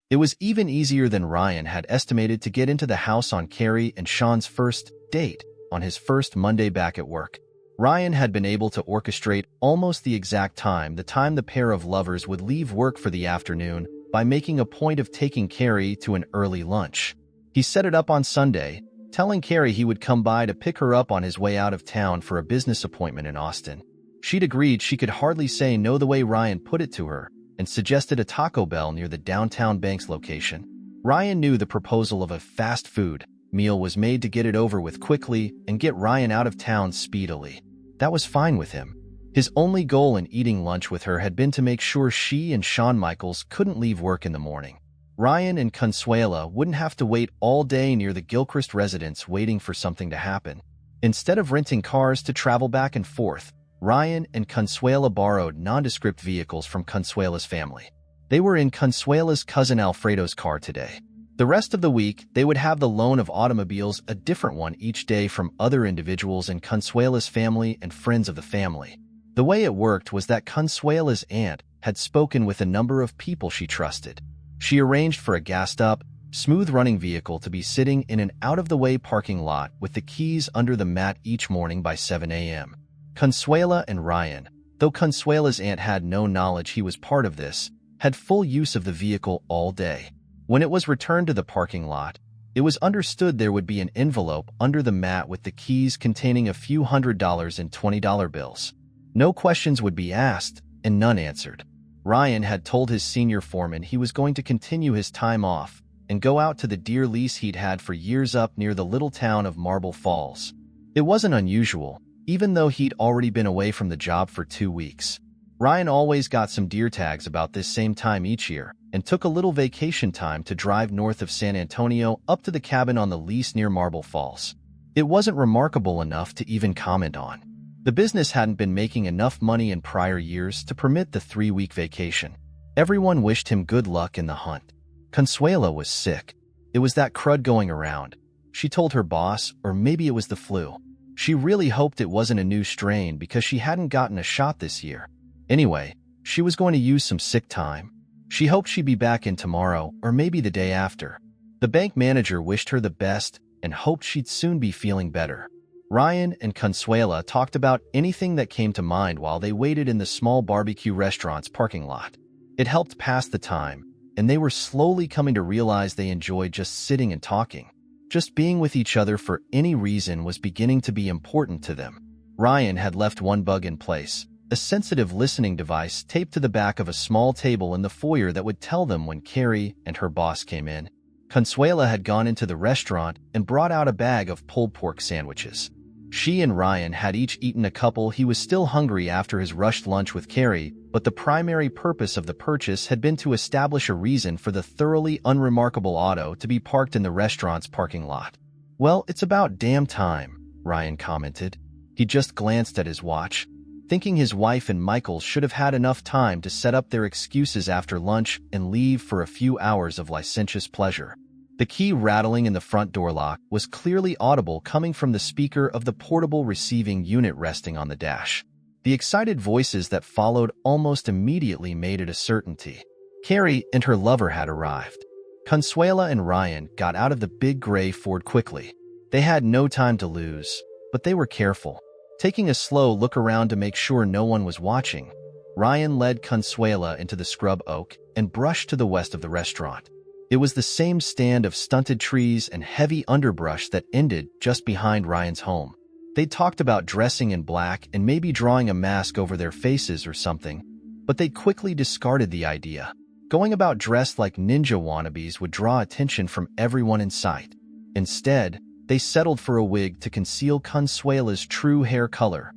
It was even easier than Ryan had estimated to get into the house on Carrie and Sean's first date on his first Monday back at work. Ryan had been able to orchestrate almost the exact time the pair of lovers would leave work for the afternoon by making a point of taking Carrie to an early lunch. He set it up on Sunday, telling Carrie he would come by to pick her up on his way out of town for a business appointment in Austin. She'd agreed she could hardly say no the way Ryan put it to her, and suggested a Taco Bell near the downtown Banks location. Ryan knew the proposal of a fast food meal was made to get it over with quickly and get Ryan out of town speedily. That was fine with him. His only goal in eating lunch with her had been to make sure she and Shawn Michaels couldn't leave work in the morning. Ryan and Consuela wouldn't have to wait all day near the Gilchrist residence waiting for something to happen. Instead of renting cars to travel back and forth, Ryan and Consuela borrowed nondescript vehicles from Consuela's family. They were in Consuela's cousin Alfredo's car today. The rest of the week, they would have the loan of automobiles, a different one each day from other individuals in Consuela's family and friends of the family. The way it worked was that Consuela's aunt had spoken with a number of people she trusted. She arranged for a gassed-up, smooth-running vehicle to be sitting in an out-of-the-way parking lot with the keys under the mat each morning by 7 a.m. Consuela and Ryan, though Consuela's aunt had no knowledge he was part of this, had full use of the vehicle all day. When it was returned to the parking lot, it was understood there would be an envelope under the mat with the keys containing a few $100 in $20 bills. No questions would be asked, and none answered. Ryan had told his senior foreman he was going to continue his time off and go out to the deer lease he'd had for years up near the little town of Marble Falls. It wasn't unusual, even though he'd already been away from the job for 2 weeks. Ryan always got some deer tags about this same time each year and took a little vacation time to drive north of San Antonio up to the cabin on the lease near Marble Falls. It wasn't remarkable enough to even comment on. The business hadn't been making enough money in prior years to permit the 3-week vacation. Everyone wished him good luck in the hunt. Consuela was sick. It was that crud going around. She told her boss, or maybe it was the flu. She really hoped it wasn't a new strain because she hadn't gotten a shot this year. Anyway, she was going to use some sick time. She hoped she'd be back in tomorrow or maybe the day after. The bank manager wished her the best and hoped she'd soon be feeling better. Ryan and Consuela talked about anything that came to mind while they waited in the small barbecue restaurant's parking lot. It helped pass the time, and they were slowly coming to realize they enjoyed just sitting and talking. Just being with each other for any reason was beginning to be important to them. Ryan had left one bug in place, a sensitive listening device taped to the back of a small table in the foyer that would tell them when Carrie and her boss came in. Consuela had gone into the restaurant and brought out a bag of pulled pork sandwiches. She and Ryan had each eaten a couple. He was still hungry after his rushed lunch with Carrie, but the primary purpose of the purchase had been to establish a reason for the thoroughly unremarkable auto to be parked in the restaurant's parking lot. "Well, it's about damn time," Ryan commented. He just glanced at his watch, thinking his wife and Michael should have had enough time to set up their excuses after lunch and leave for a few hours of licentious pleasure. The key rattling in the front door lock was clearly audible coming from the speaker of the portable receiving unit resting on the dash. The excited voices that followed almost immediately made it a certainty. Carrie and her lover had arrived. Consuela and Ryan got out of the big gray Ford quickly. They had no time to lose, but they were careful. Taking a slow look around to make sure no one was watching, Ryan led Consuela into the scrub oak and brushed to the west of the restaurant. It was the same stand of stunted trees and heavy underbrush that ended just behind Ryan's home. They'd talked about dressing in black and maybe drawing a mask over their faces or something, but they quickly discarded the idea. Going about dressed like ninja wannabes would draw attention from everyone in sight. Instead, they settled for a wig to conceal Consuela's true hair color: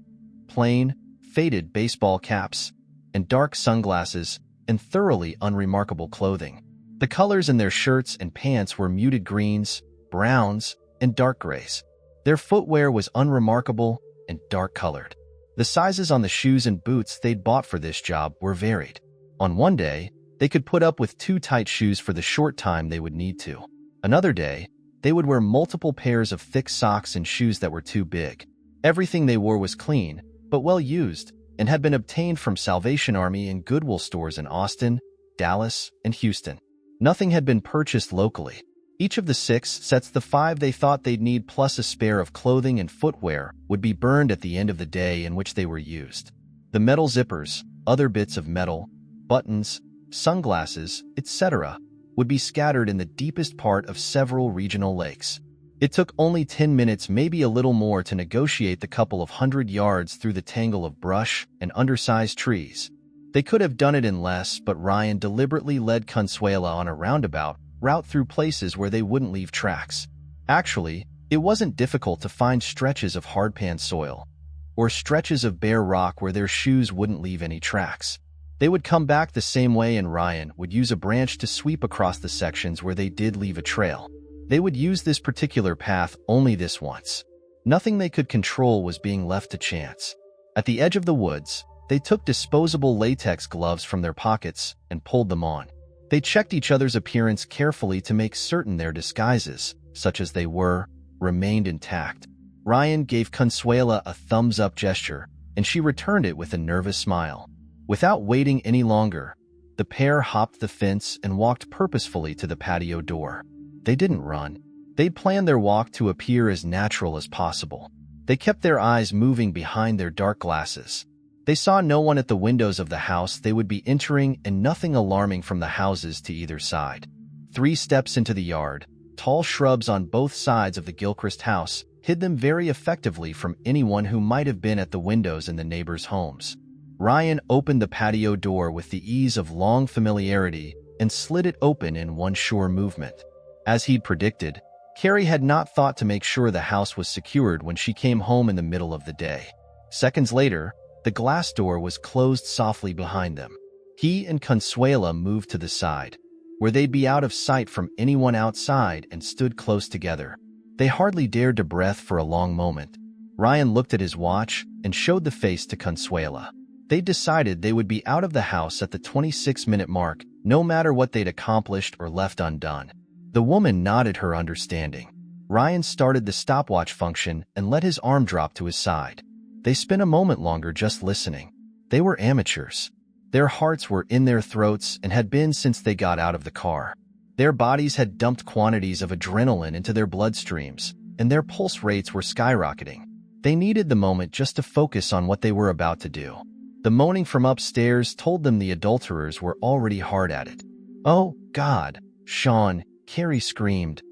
plain, faded baseball caps, and dark sunglasses, and thoroughly unremarkable clothing. The colors in their shirts and pants were muted greens, browns, and dark grays. Their footwear was unremarkable and dark-colored. The sizes on the shoes and boots they'd bought for this job were varied. On one day, they could put up with 2 tight shoes for the short time they would need to. Another day, they would wear multiple pairs of thick socks and shoes that were too big. Everything they wore was clean, but well used, and had been obtained from Salvation Army and Goodwill stores in Austin, Dallas, and Houston. Nothing had been purchased locally. Each of the 6 sets, the 5 they thought they'd need plus a spare of clothing and footwear, would be burned at the end of the day in which they were used. The metal zippers, other bits of metal, buttons, sunglasses, etc., would be scattered in the deepest part of several regional lakes. It took only 10 minutes, maybe a little more, to negotiate the couple of 100 yards through the tangle of brush and undersized trees. They could have done it in less, but Ryan deliberately led Consuela on a roundabout route through places where they wouldn't leave tracks. Actually, it wasn't difficult to find stretches of hardpan soil, or stretches of bare rock where their shoes wouldn't leave any tracks. They would come back the same way, and Ryan would use a branch to sweep across the sections where they did leave a trail. They would use this particular path only this once. Nothing they could control was being left to chance. At the edge of the woods, they took disposable latex gloves from their pockets and pulled them on. They checked each other's appearance carefully to make certain their disguises, such as they were, remained intact. Ryan gave Consuela a thumbs-up gesture, and she returned it with a nervous smile. Without waiting any longer, the pair hopped the fence and walked purposefully to the patio door. They didn't run. They'd planned their walk to appear as natural as possible. They kept their eyes moving behind their dark glasses. They saw no one at the windows of the house they would be entering, and nothing alarming from the houses to either side. 3 steps into the yard, tall shrubs on both sides of the Gilchrist house hid them very effectively from anyone who might have been at the windows in the neighbors' homes. Ryan opened the patio door with the ease of long familiarity and slid it open in one sure movement. As he'd predicted, Carrie had not thought to make sure the house was secured when she came home in the middle of the day. Seconds later, the glass door was closed softly behind them. He and Consuela moved to the side, where they'd be out of sight from anyone outside, and stood close together. They hardly dared to breathe for a long moment. Ryan looked at his watch and showed the face to Consuela. They decided they would be out of the house at the 26-minute mark, no matter what they'd accomplished or left undone. The woman nodded her understanding. Ryan started the stopwatch function and let his arm drop to his side. They spent a moment longer just listening. They were amateurs. Their hearts were in their throats and had been since they got out of the car. Their bodies had dumped quantities of adrenaline into their bloodstreams, and their pulse rates were skyrocketing. They needed the moment just to focus on what they were about to do. The moaning from upstairs told them the adulterers were already hard at it. "Oh, God, Sean," Carrie screamed.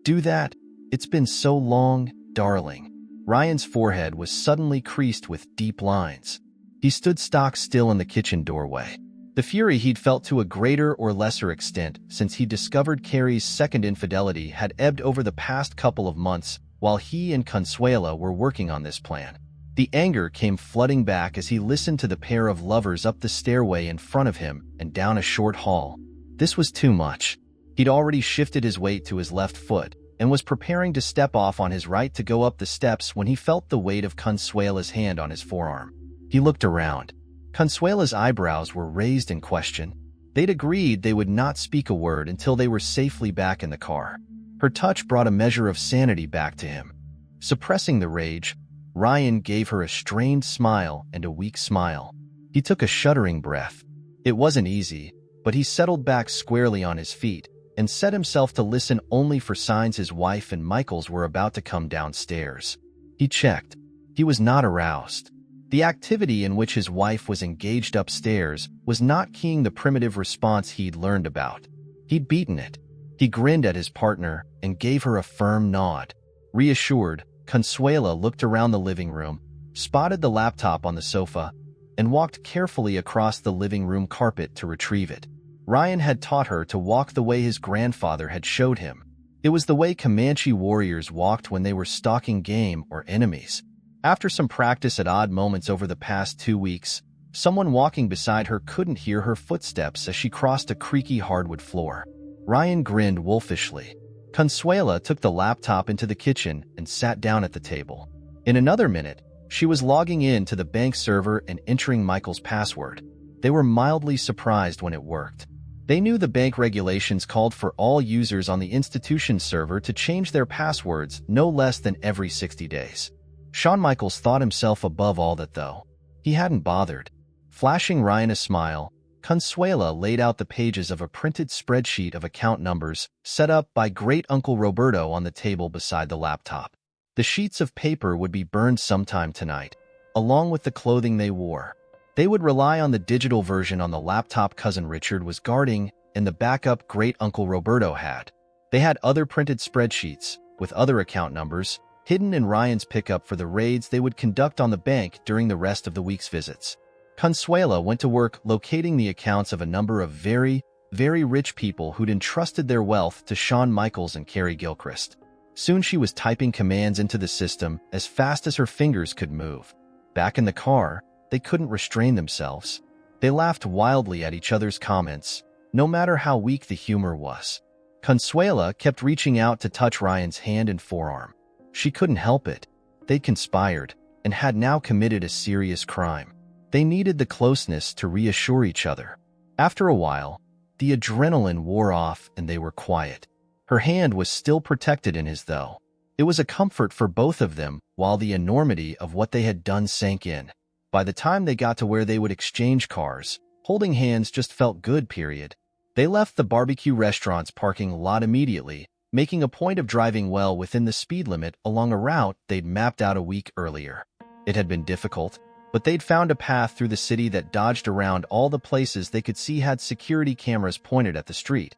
"Do that. It's been so long, darling." Ryan's forehead was suddenly creased with deep lines. He stood stock still in the kitchen doorway. The fury he'd felt to a greater or lesser extent since he discovered Carrie's second infidelity had ebbed over the past couple of months while he and Consuela were working on this plan. The anger came flooding back as he listened to the pair of lovers up the stairway in front of him and down a short hall. This was too much. He'd already shifted his weight to his left foot and was preparing to step off on his right to go up the steps when he felt the weight of Consuela's hand on his forearm. He looked around. Consuela's eyebrows were raised in question. They'd agreed they would not speak a word until they were safely back in the car. Her touch brought a measure of sanity back to him. Suppressing the rage, Ryan gave her a strained smile and a weak smile. He took a shuddering breath. It wasn't easy, but he settled back squarely on his feet and set himself to listen only for signs his wife and Michael's were about to come downstairs. He checked. He was not aroused. The activity in which his wife was engaged upstairs was not keying the primitive response he'd learned about. He'd beaten it. He grinned at his partner and gave her a firm nod. Reassured, Consuela looked around the living room, spotted the laptop on the sofa, and walked carefully across the living room carpet to retrieve it. Ryan had taught her to walk the way his grandfather had showed him. It was the way Comanche warriors walked when they were stalking game or enemies. After some practice at odd moments over the past 2 weeks, someone walking beside her couldn't hear her footsteps as she crossed a creaky hardwood floor. Ryan grinned wolfishly. Consuela took the laptop into the kitchen and sat down at the table. In another minute, she was logging in to the bank server and entering Michael's password. They were mildly surprised when it worked. They knew the bank regulations called for all users on the institution server to change their passwords no less than every 60 days. Shawn Michaels thought himself above all that, though. He hadn't bothered. Flashing Ryan a smile, Consuela laid out the pages of a printed spreadsheet of account numbers set up by great-uncle Roberto on the table beside the laptop. The sheets of paper would be burned sometime tonight, along with the clothing they wore. They would rely on the digital version on the laptop cousin Richard was guarding and the backup great-uncle Roberto had. They had other printed spreadsheets, with other account numbers, hidden in Ryan's pickup for the raids they would conduct on the bank during the rest of the week's visits. Consuela went to work locating the accounts of a number of very, very rich people who'd entrusted their wealth to Shawn Michaels and Carrie Gilchrist. Soon she was typing commands into the system as fast as her fingers could move. Back in the car, they couldn't restrain themselves. They laughed wildly at each other's comments, no matter how weak the humor was. Consuela kept reaching out to touch Ryan's hand and forearm. She couldn't help it. They'd conspired and had now committed a serious crime. They needed the closeness to reassure each other. After a while, the adrenaline wore off and they were quiet. Her hand was still protected in his, though. It was a comfort for both of them while the enormity of what they had done sank in. By the time they got to where they would exchange cars, holding hands just felt good, period. They left the barbecue restaurant's parking lot immediately, making a point of driving well within the speed limit along a route they'd mapped out a week earlier. It had been difficult, but they'd found a path through the city that dodged around all the places they could see had security cameras pointed at the street,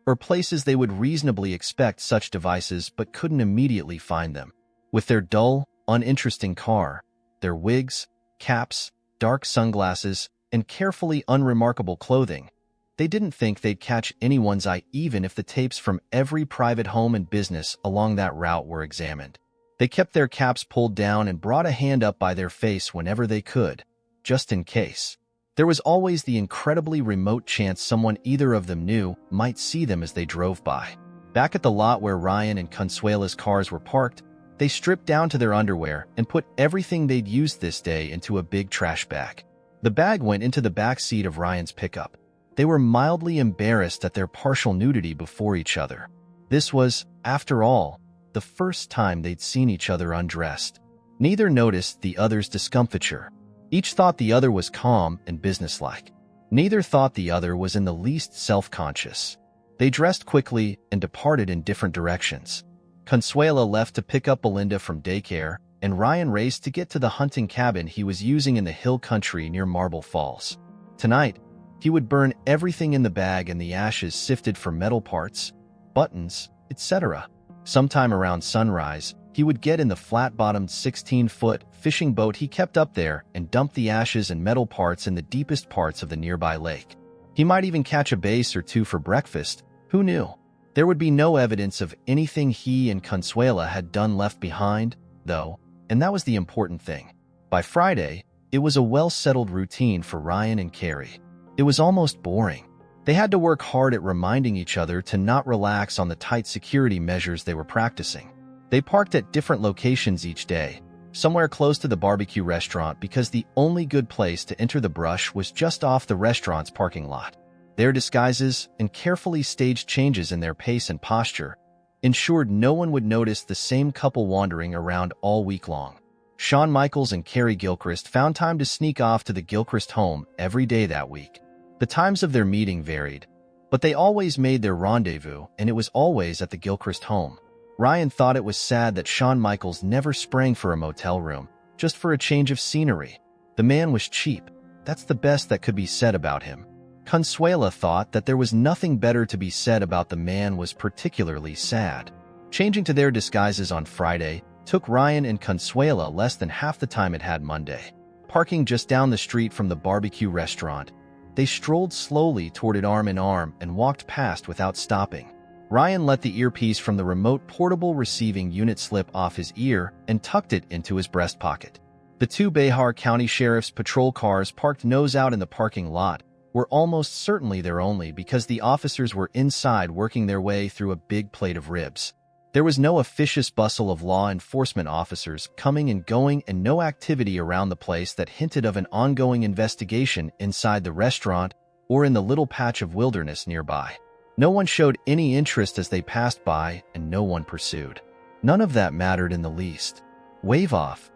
or places they would reasonably expect such devices but couldn't immediately find them. With their dull, uninteresting car, their wigs, caps, dark sunglasses, and carefully unremarkable clothing, they didn't think they'd catch anyone's eye even if the tapes from every private home and business along that route were examined. They kept their caps pulled down and brought a hand up by their face whenever they could, just in case. There was always the incredibly remote chance someone either of them knew might see them as they drove by. Back at the lot where Ryan and Consuela's cars were parked, they stripped down to their underwear and put everything they'd used this day into a big trash bag. The bag went into the back seat of Ryan's pickup. They were mildly embarrassed at their partial nudity before each other. This was, after all, the first time they'd seen each other undressed. Neither noticed the other's discomfiture. Each thought the other was calm and businesslike. Neither thought the other was in the least self-conscious. They dressed quickly and departed in different directions. Consuela left to pick up Belinda from daycare, and Ryan raced to get to the hunting cabin he was using in the hill country near Marble Falls. Tonight, he would burn everything in the bag and the ashes sifted for metal parts, buttons, etc. Sometime around sunrise, he would get in the flat-bottomed 16-foot fishing boat he kept up there and dump the ashes and metal parts in the deepest parts of the nearby lake. He might even catch a bass or two for breakfast, who knew? There would be no evidence of anything he and Consuela had done left behind, though, and that was the important thing. By Friday, it was a well-settled routine for Ryan and Carrie. It was almost boring. They had to work hard at reminding each other to not relax on the tight security measures they were practicing. They parked at different locations each day, somewhere close to the barbecue restaurant because the only good place to enter the brush was just off the restaurant's parking lot. Their disguises and carefully staged changes in their pace and posture ensured no one would notice the same couple wandering around all week long. Shawn Michaels and Carrie Gilchrist found time to sneak off to the Gilchrist home every day that week. The times of their meeting varied, but they always made their rendezvous, and it was always at the Gilchrist home. Ryan thought it was sad that Shawn Michaels never sprang for a motel room, just for a change of scenery. The man was cheap. That's the best that could be said about him. Consuela thought that there was nothing better to be said about the man was particularly sad. Changing to their disguises on Friday took Ryan and Consuela less than half the time it had Monday. Parking just down the street from the barbecue restaurant, they strolled slowly toward it arm in arm and walked past without stopping. Ryan let the earpiece from the remote portable receiving unit slip off his ear and tucked it into his breast pocket. The two Behar County Sheriff's patrol cars parked nose out in the parking lot were almost certainly their only because the officers were inside working their way through a big plate of ribs. There was no officious bustle of law enforcement officers coming and going and no activity around the place that hinted of an ongoing investigation inside the restaurant or in the little patch of wilderness nearby. No one showed any interest as they passed by and no one pursued. None of that mattered in the least. "Wave off,"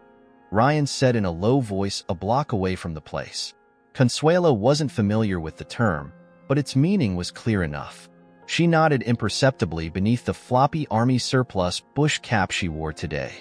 Ryan said in a low voice a block away from the place. Consuelo wasn't familiar with the term, but its meaning was clear enough. She nodded imperceptibly beneath the floppy army surplus bush cap she wore today.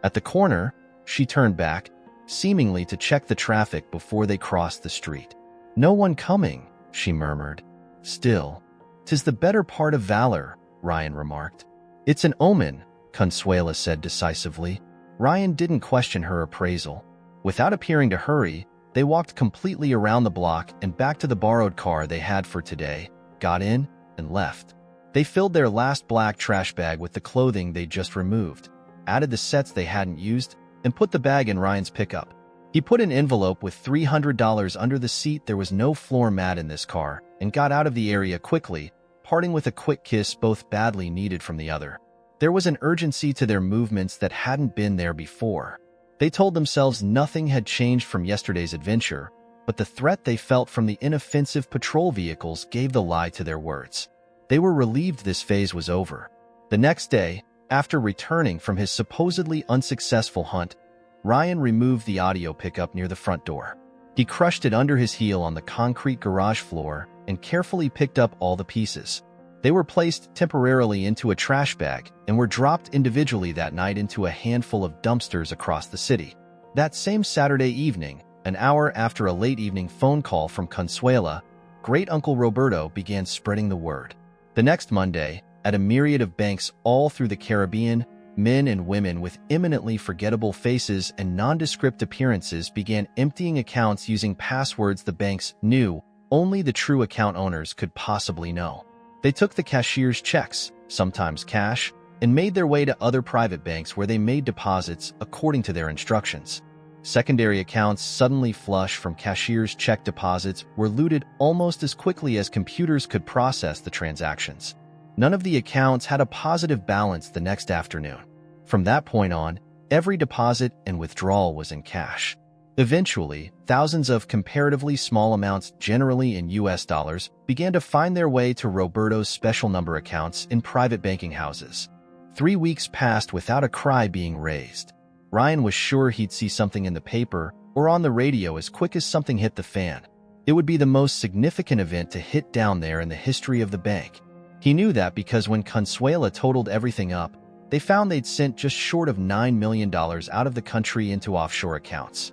At the corner, she turned back, seemingly to check the traffic before they crossed the street. "No one coming," she murmured. "Still, 'tis the better part of valor," Ryan remarked. "It's an omen," Consuela said decisively. Ryan didn't question her appraisal. Without appearing to hurry, they walked completely around the block and back to the borrowed car they had for today, got in, and left. They filled their last black trash bag with the clothing they'd just removed, added the sets they hadn't used, and put the bag in Ryan's pickup. He put an envelope with $300 under the seat. There was no floor mat in this car, and got out of the area quickly, parting with a quick kiss both badly needed from the other. There was an urgency to their movements that hadn't been there before. They told themselves nothing had changed from yesterday's adventure, but the threat they felt from the inoffensive patrol vehicles gave the lie to their words. They were relieved this phase was over. The next day, after returning from his supposedly unsuccessful hunt, Ryan removed the audio pickup near the front door. He crushed it under his heel on the concrete garage floor and carefully picked up all the pieces. They were placed temporarily into a trash bag and were dropped individually that night into a handful of dumpsters across the city. That same Saturday evening, an hour after a late evening phone call from Consuela, Great Uncle Roberto began spreading the word. The next Monday, at a myriad of banks all through the Caribbean, men and women with eminently forgettable faces and nondescript appearances began emptying accounts using passwords the banks knew only the true account owners could possibly know. They took the cashier's checks, sometimes cash, and made their way to other private banks where they made deposits according to their instructions. Secondary accounts suddenly flush from cashier's check deposits were looted almost as quickly as computers could process the transactions. None of the accounts had a positive balance the next afternoon. From that point on, every deposit and withdrawal was in cash. Eventually, thousands of comparatively small amounts, generally in US dollars, began to find their way to Roberto's special number accounts in private banking houses. 3 weeks passed without a cry being raised. Ryan was sure he'd see something in the paper or on the radio as quick as something hit the fan. It would be the most significant event to hit down there in the history of the bank. He knew that because when Consuela totaled everything up, they found they'd sent just short of $9 million out of the country into offshore accounts.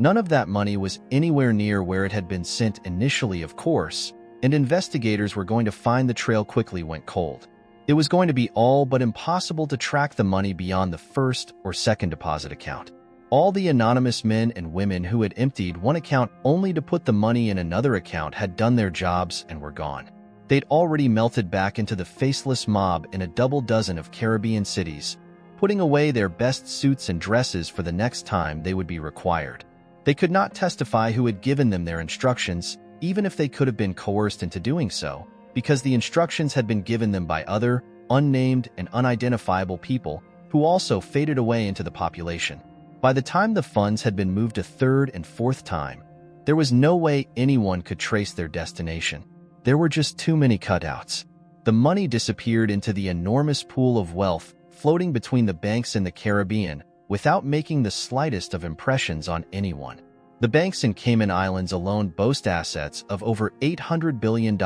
None of that money was anywhere near where it had been sent initially, of course, and investigators were going to find the trail quickly went cold. It was going to be all but impossible to track the money beyond the first or second deposit account. All the anonymous men and women who had emptied one account only to put the money in another account had done their jobs and were gone. They'd already melted back into the faceless mob in a double dozen of Caribbean cities, putting away their best suits and dresses for the next time they would be required. They could not testify who had given them their instructions, even if they could have been coerced into doing so, because the instructions had been given them by other, unnamed and unidentifiable people who also faded away into the population. By the time the funds had been moved a third and fourth time, there was no way anyone could trace their destination. There were just too many cutouts. The money disappeared into the enormous pool of wealth floating between the banks in the Caribbean without making the slightest of impressions on anyone. The banks in Cayman Islands alone boast assets of over $800 billion,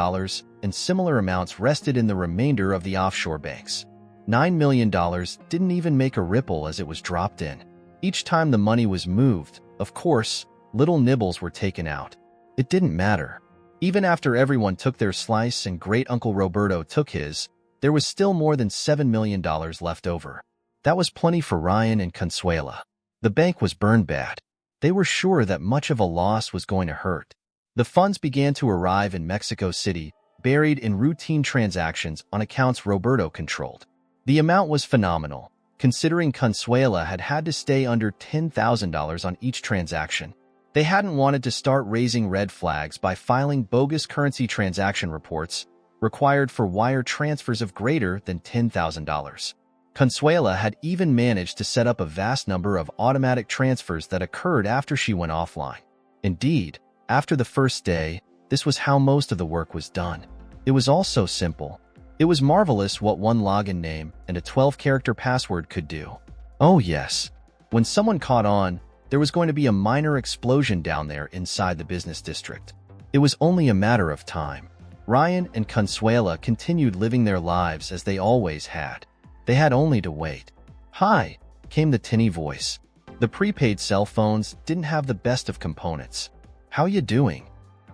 and similar amounts rested in the remainder of the offshore banks. $9 million didn't even make a ripple as it was dropped in. Each time the money was moved, of course, little nibbles were taken out. It didn't matter. Even after everyone took their slice and Great Uncle Roberto took his, there was still more than $7 million left over. That was plenty for Ryan and Consuela. The bank was burned bad. They were sure that much of a loss was going to hurt. The funds began to arrive in Mexico City, buried in routine transactions on accounts Roberto controlled. The amount was phenomenal, considering Consuela had had to stay under $10,000 on each transaction. They hadn't wanted to start raising red flags by filing bogus currency transaction reports required for wire transfers of greater than $10,000. Consuela had even managed to set up a vast number of automatic transfers that occurred after she went offline. Indeed, after the first day, this was how most of the work was done. It was all so simple. It was marvelous what one login name and a 12-character password could do. Oh yes, when someone caught on, There was going to be a minor explosion down there inside the business district. It was only a matter of time. Ryan and Consuela continued living their lives as they always had. They had only to wait. "Hi," came the tinny voice. The prepaid cell phones didn't have the best of components. "How you doing?"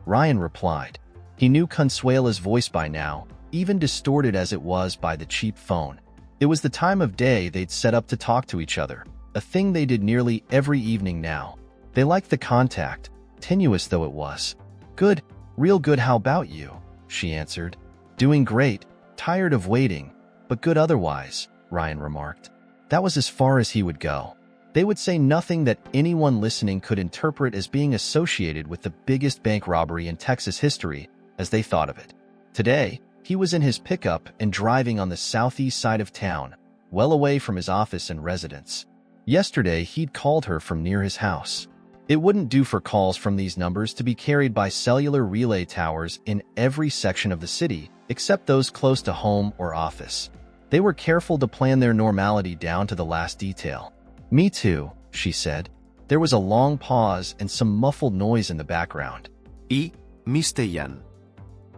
Ryan replied. He knew Consuela's voice by now, even distorted as it was by the cheap phone. It was the time of day they'd set up to talk to each other, a thing they did nearly every evening now. They liked the contact, tenuous though it was. "Good, real good, how about you?" she answered. "Doing great, tired of waiting, but good otherwise," Ryan remarked. That was as far as he would go. They would say nothing that anyone listening could interpret as being associated with the biggest bank robbery in Texas history, as they thought of it. Today, he was in his pickup and driving on the southeast side of town, well away from his office and residence. Yesterday, he'd called her from near his house. It wouldn't do for calls from these numbers to be carried by cellular relay towers in every section of the city, except those close to home or office. They were careful to plan their normality down to the last detail. "Me too," she said. There was a long pause and some muffled noise in the background. Y Mr. Jan.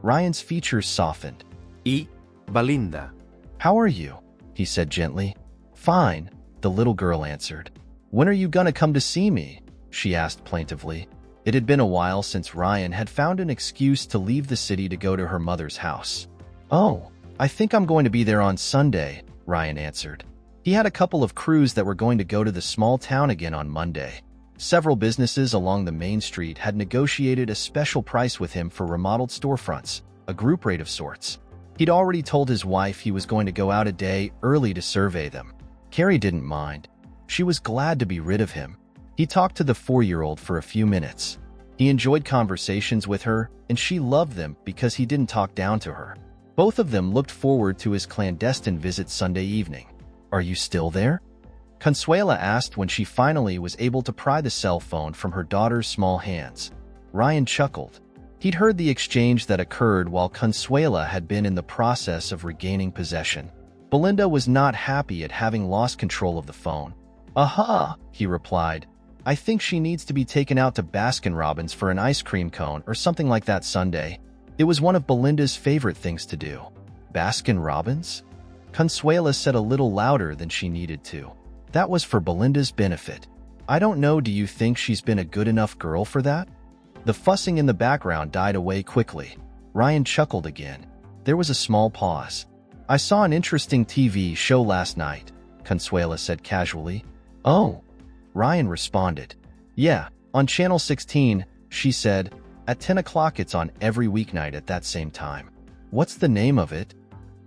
Ryan's features softened. Y Belinda. "How are you?" he said gently. "Fine," the little girl answered. "When are you gonna come to see me?" she asked plaintively. It had been a while since Ryan had found an excuse to leave the city to go to her mother's house. "Oh, I think I'm going to be there on Sunday," Ryan answered. He had a couple of crews that were going to go to the small town again on Monday. Several businesses along the main street had negotiated a special price with him for remodeled storefronts, a group rate of sorts. He'd already told his wife he was going to go out a day early to survey them. Carrie didn't mind. She was glad to be rid of him. He talked to the 4-year-old for a few minutes. He enjoyed conversations with her, and she loved them because he didn't talk down to her. Both of them looked forward to his clandestine visit Sunday evening. "Are you still there?" Consuela asked when she finally was able to pry the cell phone from her daughter's small hands. Ryan chuckled. He'd heard the exchange that occurred while Consuela had been in the process of regaining possession. Belinda was not happy at having lost control of the phone. "Aha," he replied. "I think she needs to be taken out to Baskin-Robbins for an ice cream cone or something like that Sunday." It was one of Belinda's favorite things to do. Baskin-Robbins? Consuela said a little louder than she needed to. That was for Belinda's benefit. "I don't know, do you think she's been a good enough girl for that?" The fussing in the background died away quickly. Ryan chuckled again. There was a small pause. "I saw an interesting TV show last night," Consuela said casually. "Oh," Ryan responded. "Yeah, on Channel 16, she said. At 10 o'clock it's on every weeknight at that same time." "What's the name of it?"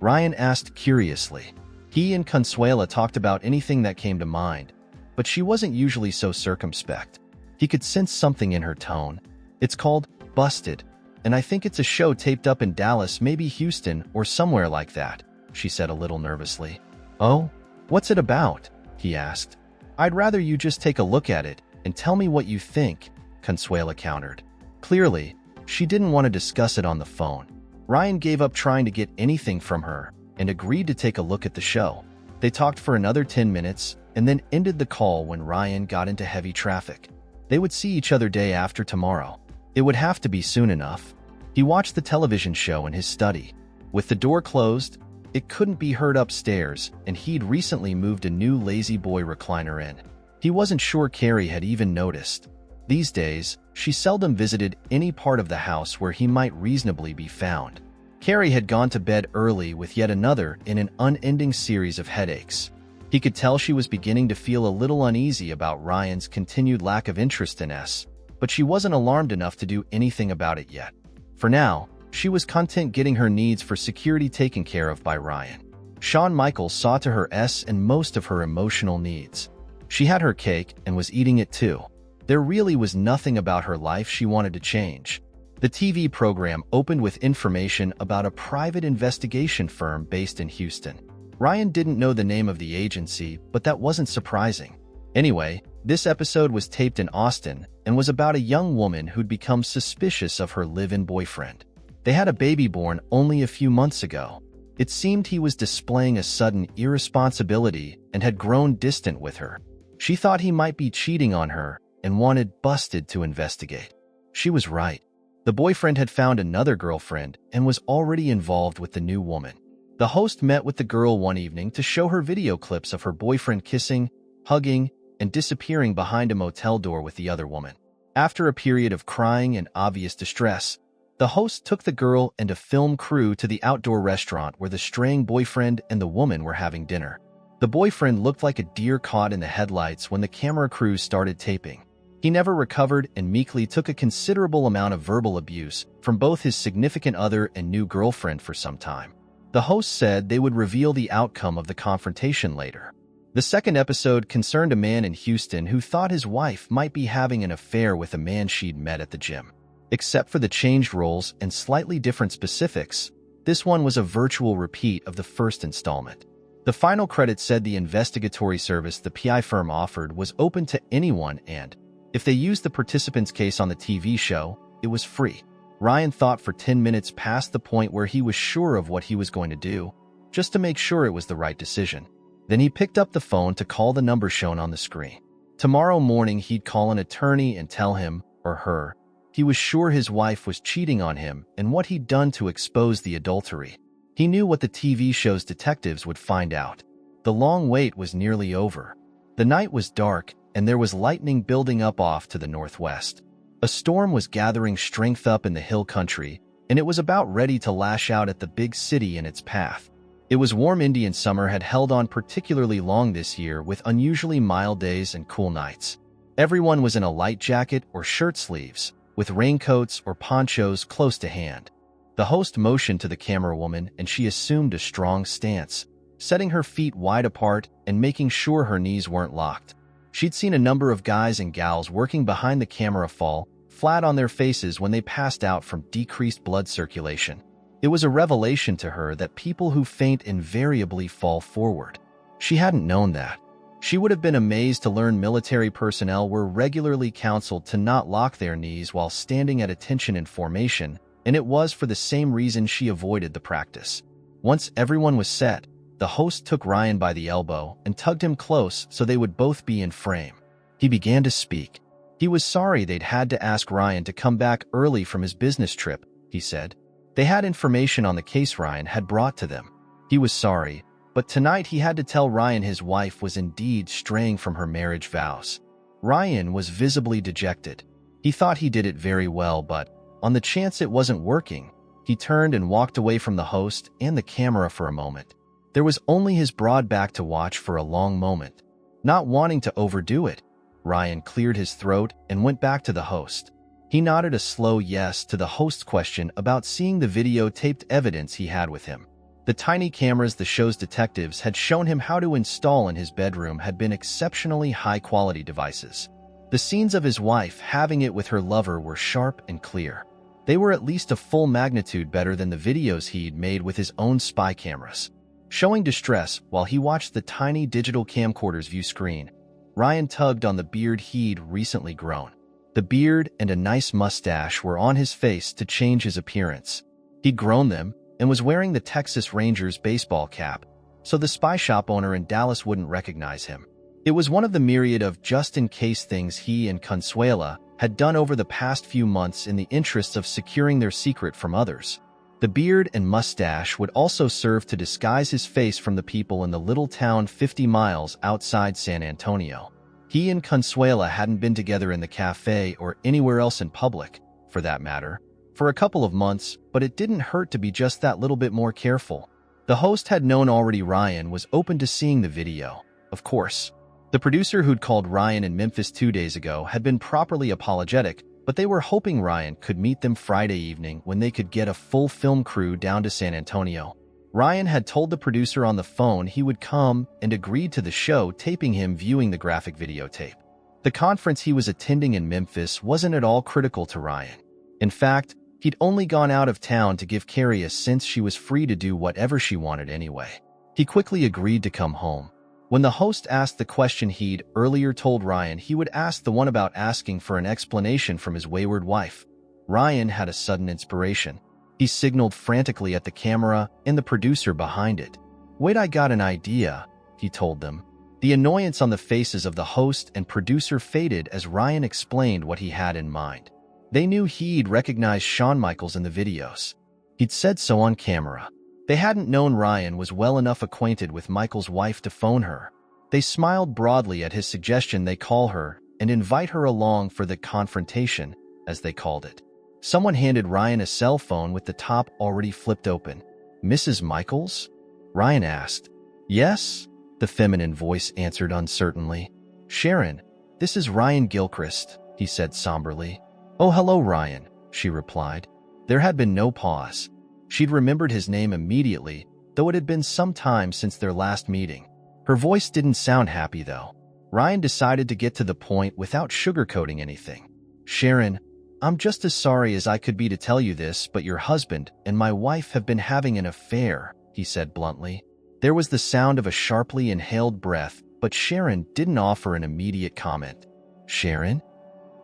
Ryan asked curiously. He and Consuela talked about anything that came to mind, but she wasn't usually so circumspect. He could sense something in her tone. "It's called Busted, and I think it's a show taped up in Dallas, maybe Houston or somewhere like that," she said a little nervously. "Oh, what's it about?" he asked. "I'd rather you just take a look at it and tell me what you think," Consuela countered. Clearly, she didn't want to discuss it on the phone. Ryan gave up trying to get anything from her and agreed to take a look at the show. They talked for another 10 minutes and then ended the call when Ryan got into heavy traffic. They would see each other day after tomorrow. It would have to be soon enough. He watched the television show in his study. With the door closed, it couldn't be heard upstairs, and he'd recently moved a new Lazy Boy recliner in. He wasn't sure Carrie had even noticed. These days, she seldom visited any part of the house where he might reasonably be found. Carrie had gone to bed early with yet another in an unending series of headaches. He could tell she was beginning to feel a little uneasy about Ryan's continued lack of interest in S, but she wasn't alarmed enough to do anything about it yet. For now, she was content getting her needs for security taken care of by Ryan. Shawn Michaels saw to her S and most of her emotional needs. She had her cake and was eating it too. There really was nothing about her life she wanted to change. The TV program opened with information about a private investigation firm based in Houston. Ryan didn't know the name of the agency, but that wasn't surprising. Anyway, this episode was taped in Austin and was about a young woman who'd become suspicious of her live-in boyfriend. They had a baby born only a few months ago. It seemed he was displaying a sudden irresponsibility and had grown distant with her. She thought he might be cheating on her and wanted Busted to investigate. She was right. The boyfriend had found another girlfriend and was already involved with the new woman. The host met with the girl one evening to show her video clips of her boyfriend kissing, hugging, and disappearing behind a motel door with the other woman. After a period of crying and obvious distress, the host took the girl and a film crew to the outdoor restaurant where the straying boyfriend and the woman were having dinner. The boyfriend looked like a deer caught in the headlights when the camera crew started taping. He never recovered and meekly took a considerable amount of verbal abuse from both his significant other and new girlfriend for some time. The host said they would reveal the outcome of the confrontation later. The second episode concerned a man in Houston who thought his wife might be having an affair with a man she'd met at the gym. Except for the changed roles and slightly different specifics, this one was a virtual repeat of the first installment. The final credit said the investigatory service the PI firm offered was open to anyone and, if they used the participant's case on the TV show, it was free. Ryan thought for 10 minutes past the point where he was sure of what he was going to do, just to make sure it was the right decision. Then he picked up the phone to call the number shown on the screen. Tomorrow morning he'd call an attorney and tell him, or her, he was sure his wife was cheating on him and what he'd done to expose the adultery. He knew what the TV show's detectives would find out. The long wait was nearly over. The night was dark, and there was lightning building up off to the northwest. A storm was gathering strength up in the hill country, and it was about ready to lash out at the big city in its path. It was warm. Indian summer had held on particularly long this year with unusually mild days and cool nights. Everyone was in a light jacket or shirt sleeves, with raincoats or ponchos close to hand. The host motioned to the camera woman and she assumed a strong stance, setting her feet wide apart and making sure her knees weren't locked. She'd seen a number of guys and gals working behind the camera fall flat on their faces when they passed out from decreased blood circulation. It was a revelation to her that people who faint invariably fall forward. She hadn't known that. She would have been amazed to learn military personnel were regularly counseled to not lock their knees while standing at attention in formation, and it was for the same reason she avoided the practice. Once everyone was set, the host took Ryan by the elbow and tugged him close so they would both be in frame. He began to speak. He was sorry they'd had to ask Ryan to come back early from his business trip, he said. They had information on the case Ryan had brought to them. He was sorry, but tonight he had to tell Ryan his wife was indeed straying from her marriage vows. Ryan was visibly dejected. He thought he did it very well, but on the chance it wasn't working, he turned and walked away from the host and the camera for a moment. There was only his broad back to watch for a long moment. Not wanting to overdo it, Ryan cleared his throat and went back to the host. He nodded a slow yes to the host's question about seeing the videotaped evidence he had with him. The tiny cameras the show's detectives had shown him how to install in his bedroom had been exceptionally high-quality devices. The scenes of his wife having it with her lover were sharp and clear. They were at least a full magnitude better than the videos he'd made with his own spy cameras. Showing distress while he watched the tiny digital camcorder's view screen, Ryan tugged on the beard he'd recently grown. The beard and a nice mustache were on his face to change his appearance. He'd grown them and was wearing the Texas Rangers baseball cap, so the spy shop owner in Dallas wouldn't recognize him. It was one of the myriad of just-in-case things he and Consuela had done over the past few months in the interests of securing their secret from others. The beard and mustache would also serve to disguise his face from the people in the little town 50 miles outside San Antonio. He and Consuela hadn't been together in the cafe or anywhere else in public, for that matter, for a couple of months, but it didn't hurt to be just that little bit more careful. The host had known already Ryan was open to seeing the video, of course. The producer who'd called Ryan in Memphis 2 days ago had been properly apologetic, but they were hoping Ryan could meet them Friday evening when they could get a full film crew down to San Antonio. Ryan had told the producer on the phone he would come and agreed to the show taping him viewing the graphic videotape. The conference he was attending in Memphis wasn't at all critical to Ryan. In fact, he'd only gone out of town to give Carrie a sense she was free to do whatever she wanted anyway. He quickly agreed to come home. When the host asked the question he'd earlier told Ryan he would ask the one about asking for an explanation from his wayward wife, Ryan had a sudden inspiration. He signaled frantically at the camera and the producer behind it. "Wait, I got an idea," he told them. The annoyance on the faces of the host and producer faded as Ryan explained what he had in mind. They knew he'd recognized Shawn Michaels in the videos. He'd said so on camera. They hadn't known Ryan was well enough acquainted with Michaels' wife to phone her. They smiled broadly at his suggestion they call her and invite her along for the confrontation, as they called it. Someone handed Ryan a cell phone with the top already flipped open. "Mrs. Michaels?" Ryan asked. "Yes," the feminine voice answered uncertainly. "Sharon, this is Ryan Gilchrist," he said somberly. "Oh, hello, Ryan," she replied. There had been no pause. She'd remembered his name immediately, though it had been some time since their last meeting. Her voice didn't sound happy, though. Ryan decided to get to the point without sugarcoating anything. "Sharon, I'm just as sorry as I could be to tell you this, but your husband and my wife have been having an affair," he said bluntly. There was the sound of a sharply inhaled breath, but Sharon didn't offer an immediate comment. "Sharon?"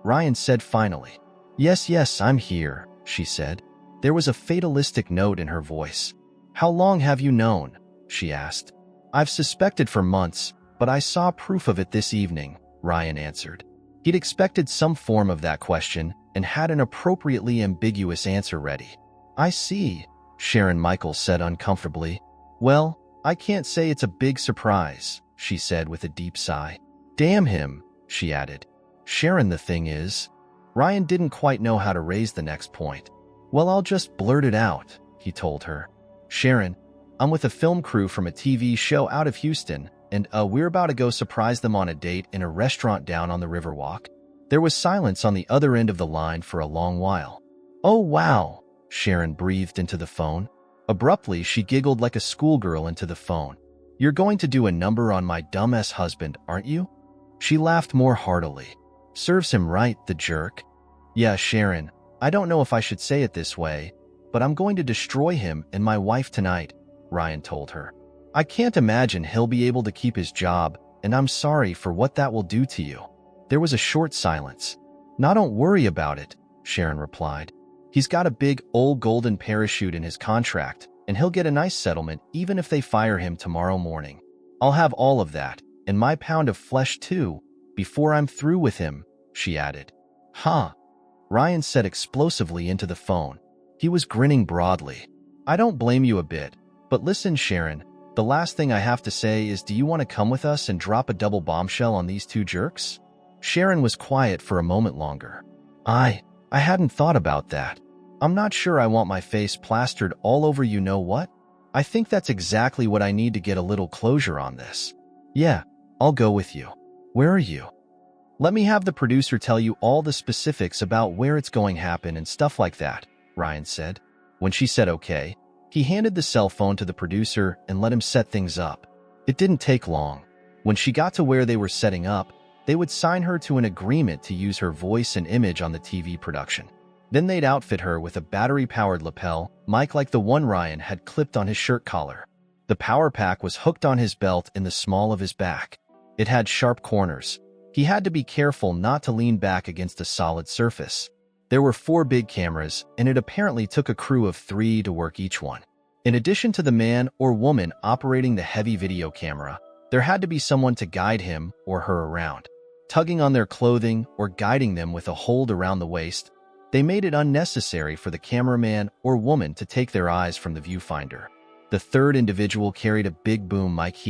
Ryan said finally. Yes, I'm here," she said. There was a fatalistic note in her voice. "How long have you known?" she asked. "I've suspected for months, but I saw proof of it this evening," Ryan answered. He'd expected some form of that question and had an appropriately ambiguous answer ready. "I see," Sharon Michaels said uncomfortably. "Well, I can't say it's a big surprise," she said with a deep sigh. "Damn him," she added. "Sharon, the thing is..." Ryan didn't quite know how to raise the next point. "Well, I'll just blurt it out," he told her. "Sharon, I'm with a film crew from a TV show out of Houston, and we're about to go surprise them on a date in a restaurant down on the Riverwalk." There was silence on the other end of the line for a long while. "Oh, wow," Sharon breathed into the phone. Abruptly, she giggled like a schoolgirl into the phone. "You're going to do a number on my dumbass husband, aren't you?" She laughed more heartily. "Serves him right, the jerk." "Yeah, Sharon, I don't know if I should say it this way, but I'm going to destroy him and my wife tonight," Ryan told her. "I can't imagine he'll be able to keep his job, and I'm sorry for what that will do to you." There was a short silence. "Now don't worry about it," Sharon replied. "He's got a big old golden parachute in his contract, and he'll get a nice settlement even if they fire him tomorrow morning. I'll have all of that, and my pound of flesh too, before I'm through with him," she added. "Huh," Ryan said explosively into the phone. He was grinning broadly. "I don't blame you a bit, but listen, Sharon, the last thing I have to say is, do you want to come with us and drop a double bombshell on these two jerks?" Sharon was quiet for a moment longer. I hadn't thought about that. I'm not sure I want my face plastered all over you know what? I think that's exactly what I need to get a little closure on this." "Yeah, I'll go with you. Where are you?" "Let me have the producer tell you all the specifics about where it's going to happen and stuff like that," Ryan said. When she said okay, he handed the cell phone to the producer and let him set things up. It didn't take long. When she got to where they were setting up, they would sign her to an agreement to use her voice and image on the TV production. Then they'd outfit her with a battery-powered lapel mic like the one Ryan had clipped on his shirt collar. The power pack was hooked on his belt in the small of his back. It had sharp corners. He had to be careful not to lean back against a solid surface. There were 4 big cameras, and it apparently took a crew of 3 to work each one. In addition to the man or woman operating the heavy video camera, there had to be someone to guide him or her around. Tugging on their clothing or guiding them with a hold around the waist, they made it unnecessary for the cameraman or woman to take their eyes from the viewfinder. The third individual carried a big boom mic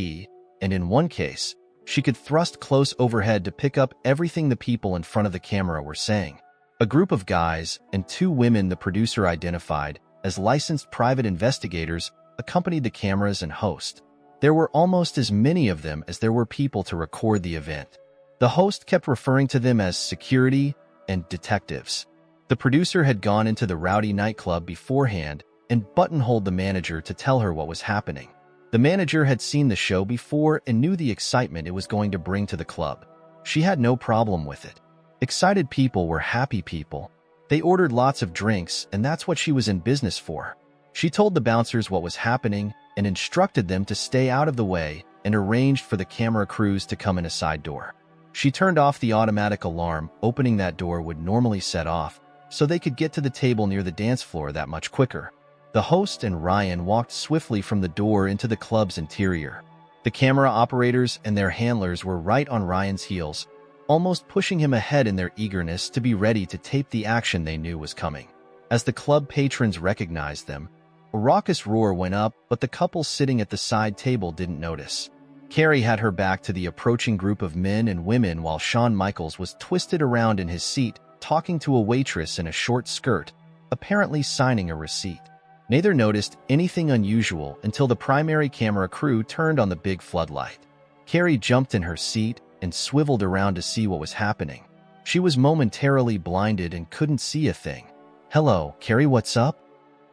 and in one case, she could thrust close overhead to pick up everything the people in front of the camera were saying. A group of guys and 2 women the producer identified as licensed private investigators accompanied the cameras and host. There were almost as many of them as there were people to record the event. The host kept referring to them as security and detectives. The producer had gone into the rowdy nightclub beforehand and buttonholed the manager to tell her what was happening. The manager had seen the show before and knew the excitement it was going to bring to the club. She had no problem with it. Excited people were happy people. They ordered lots of drinks, and that's what she was in business for. She told the bouncers what was happening and instructed them to stay out of the way and arranged for the camera crews to come in a side door. She turned off the automatic alarm opening that door would normally set off, so they could get to the table near the dance floor that much quicker. The host and Ryan walked swiftly from the door into the club's interior. The camera operators and their handlers were right on Ryan's heels, almost pushing him ahead in their eagerness to be ready to tape the action they knew was coming. As the club patrons recognized them, a raucous roar went up, but the couple sitting at the side table didn't notice. Carrie had her back to the approaching group of men and women while Shawn Michaels was twisted around in his seat, talking to a waitress in a short skirt, apparently signing a receipt. Neither noticed anything unusual until the primary camera crew turned on the big floodlight. Carrie jumped in her seat and swiveled around to see what was happening. She was momentarily blinded and couldn't see a thing. "Hello, Carrie, what's up?"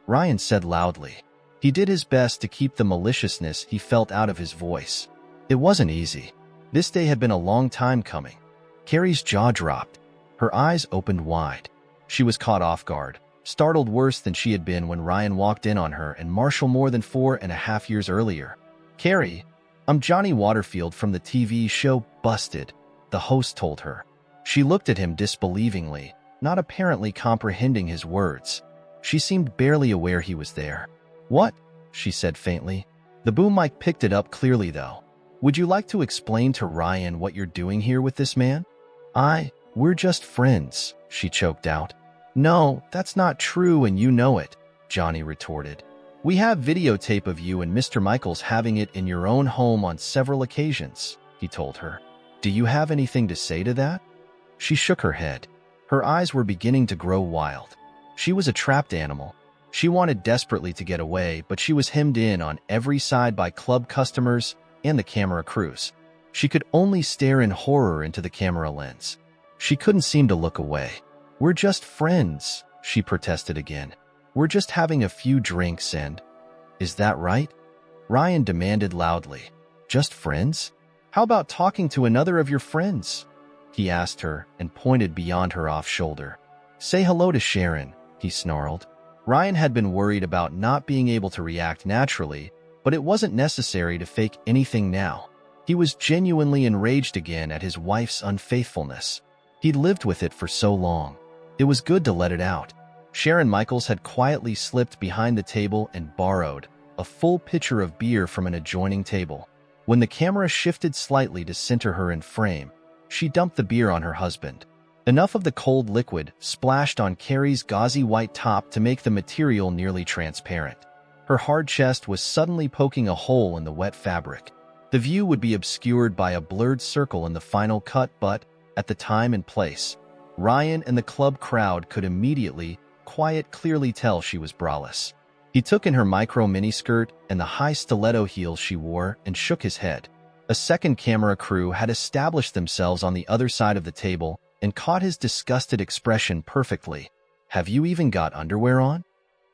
Ryan said loudly. He did his best to keep the maliciousness he felt out of his voice. It wasn't easy. This day had been a long time coming. Carrie's jaw dropped. Her eyes opened wide. She was caught off guard, startled worse than she had been when Ryan walked in on her and Marshall more than 4.5 years earlier. "Carrie, I'm Johnny Waterfield from the TV show Busted," the host told her. She looked at him disbelievingly, not apparently comprehending his words. She seemed barely aware he was there. "What?" she said faintly. The boom mic picked it up clearly, though. "Would you like to explain to Ryan what you're doing here with this man?" We're just friends," she choked out. "No, that's not true and you know it," Johnny retorted. "We have videotape of you and Mr. Michaels having it in your own home on several occasions," he told her. "Do you have anything to say to that?" She shook her head. Her eyes were beginning to grow wild. She was a trapped animal. She wanted desperately to get away, but she was hemmed in on every side by club customers and the camera crews. She could only stare in horror into the camera lens. She couldn't seem to look away. "We're just friends," she protested again. "We're just having a few drinks and—" "Is that right?" Ryan demanded loudly. "Just friends? How about talking to another of your friends?" he asked her and pointed beyond her off shoulder. "Say hello to Sharon," he snarled. Ryan had been worried about not being able to react naturally, but it wasn't necessary to fake anything now. He was genuinely enraged again at his wife's unfaithfulness. He'd lived with it for so long. It was good to let it out. Sharon Michaels had quietly slipped behind the table and borrowed a full pitcher of beer from an adjoining table. When the camera shifted slightly to center her in frame, she dumped the beer on her husband. Enough of the cold liquid splashed on Carrie's gauzy white top to make the material nearly transparent. Her hard chest was suddenly poking a hole in the wet fabric. The view would be obscured by a blurred circle in the final cut, but at the time and place, Ryan and the club crowd could immediately, clearly tell she was braless. He took in her micro miniskirt and the high stiletto heels she wore and shook his head. A second camera crew had established themselves on the other side of the table and caught his disgusted expression perfectly. "Have you even got underwear on?"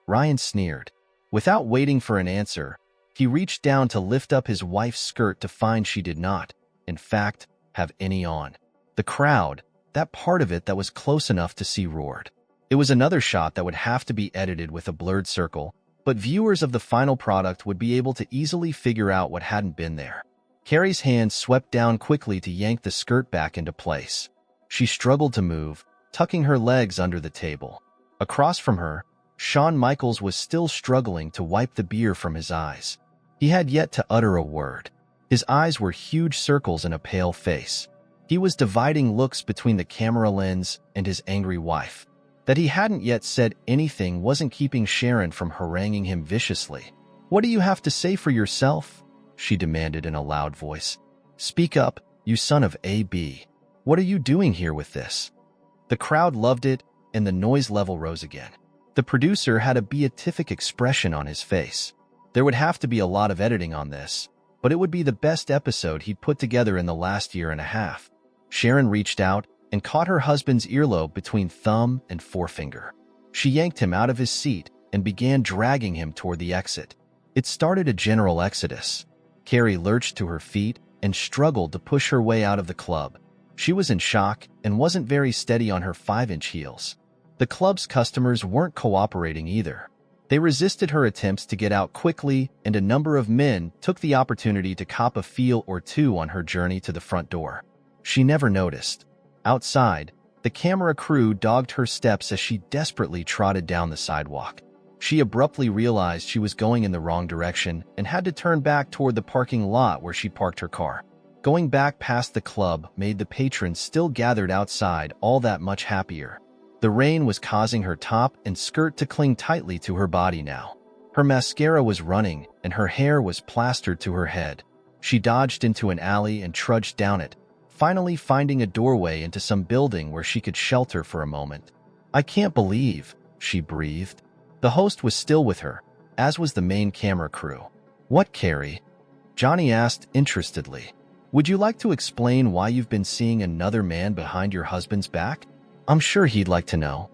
Ryan sneered. Without waiting for an answer, he reached down to lift up his wife's skirt to find she did not, in fact, have any on. The crowd, that part of it that was close enough to see, roared. It was another shot that would have to be edited with a blurred circle, but viewers of the final product would be able to easily figure out what hadn't been there. Carrie's hand swept down quickly to yank the skirt back into place. She struggled to move, tucking her legs under the table. Across from her, Shawn Michaels was still struggling to wipe the beer from his eyes. He had yet to utter a word. His eyes were huge circles in a pale face. He was dividing looks between the camera lens and his angry wife. That he hadn't yet said anything wasn't keeping Sharon from haranguing him viciously. "What do you have to say for yourself?" she demanded in a loud voice. "Speak up, you son of a.b. What are you doing here with this?" The crowd loved it, and the noise level rose again. The producer had a beatific expression on his face. There would have to be a lot of editing on this, but it would be the best episode he'd put together in the last year and a half. Sharon reached out and caught her husband's earlobe between thumb and forefinger. She yanked him out of his seat and began dragging him toward the exit. It started a general exodus. Carrie lurched to her feet and struggled to push her way out of the club. She was in shock and wasn't very steady on her 5-inch heels. The club's customers weren't cooperating either. They resisted her attempts to get out quickly, and a number of men took the opportunity to cop a feel or two on her journey to the front door. She never noticed. Outside, the camera crew dogged her steps as she desperately trotted down the sidewalk. She abruptly realized she was going in the wrong direction and had to turn back toward the parking lot where she parked her car. Going back past the club made the patrons still gathered outside all that much happier. The rain was causing her top and skirt to cling tightly to her body now. Her mascara was running and her hair was plastered to her head. She dodged into an alley and trudged down it, finally finding a doorway into some building where she could shelter for a moment. "I can't believe," she breathed. The host was still with her, as was the main camera crew. "What, Carrie?" Johnny asked interestedly. "Would you like to explain why you've been seeing another man behind your husband's back?" "I'm sure he'd like to know."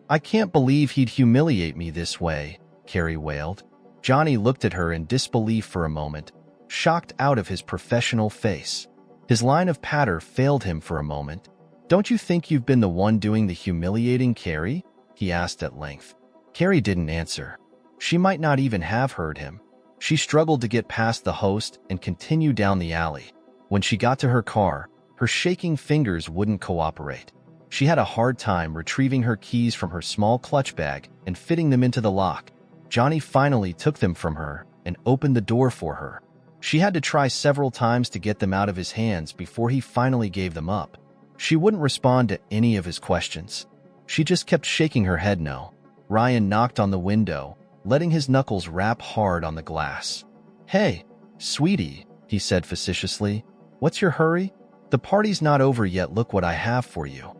"I can't believe he'd humiliate me this way," Carrie wailed. Johnny looked at her in disbelief for a moment, shocked out of his professional face. His line of patter failed him for a moment. "Don't you think you've been the one doing the humiliating, Carrie?" he asked at length. Carrie didn't answer. She might not even have heard him. She struggled to get past the host and continue down the alley. When she got to her car, her shaking fingers wouldn't cooperate. She had a hard time retrieving her keys from her small clutch bag and fitting them into the lock. Johnny finally took them from her and opened the door for her. She had to try several times to get them out of his hands before he finally gave them up. She wouldn't respond to any of his questions. She just kept shaking her head no. Ryan knocked on the window, letting his knuckles rap hard on the glass. "Hey, sweetie," he said facetiously. "What's your hurry? The party's not over yet. Look what I have for you."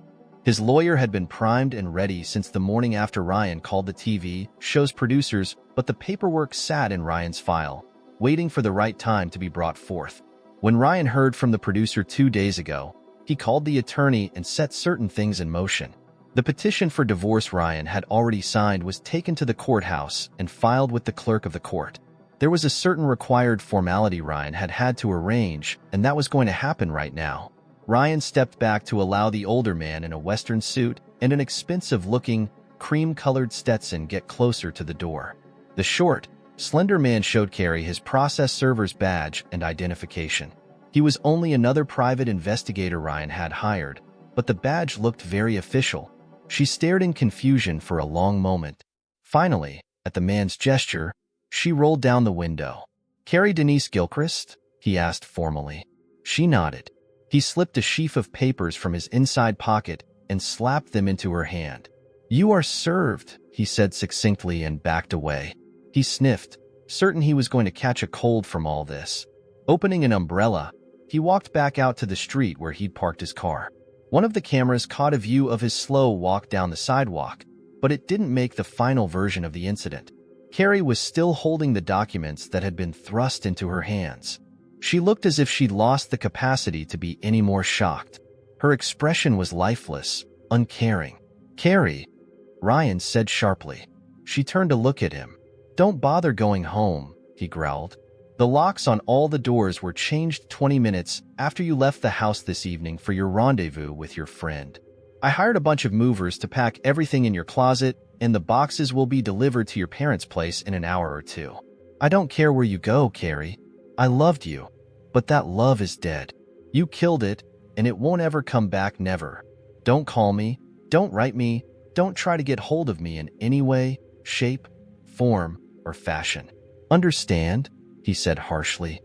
His lawyer had been primed and ready since the morning after Ryan called the TV show's producers, but the paperwork sat in Ryan's file, waiting for the right time to be brought forth. When Ryan heard from the producer 2 days ago, he called the attorney and set certain things in motion. The petition for divorce Ryan had already signed was taken to the courthouse and filed with the clerk of the court. There was a certain required formality Ryan had to arrange, and that was going to happen right now. Ryan stepped back to allow the older man in a Western suit and an expensive-looking, cream-colored Stetson get closer to the door. The short, slender man showed Carrie his process server's badge and identification. He was only another private investigator Ryan had hired, but the badge looked very official. She stared in confusion for a long moment. Finally, at the man's gesture, she rolled down the window. "Carrie Denise Gilchrist?" he asked formally. She nodded. He slipped a sheaf of papers from his inside pocket and slapped them into her hand. "You are served," he said succinctly and backed away. He sniffed, certain he was going to catch a cold from all this. Opening an umbrella, he walked back out to the street where he'd parked his car. One of the cameras caught a view of his slow walk down the sidewalk, but it didn't make the final version of the incident. Carrie was still holding the documents that had been thrust into her hands. She looked as if she'd lost the capacity to be any more shocked. Her expression was lifeless, uncaring. "Carrie," Ryan said sharply. She turned to look at him. "Don't bother going home," he growled. "The locks on all the doors were changed 20 minutes after you left the house this evening for your rendezvous with your friend. I hired a bunch of movers to pack everything in your closet, and the boxes will be delivered to your parents' place in an hour or two. I don't care where you go, Carrie. I loved you, but that love is dead. You killed it, and it won't ever come back, never. Don't call me, don't write me, don't try to get hold of me in any way, shape, form, or fashion. Understand?" he said harshly.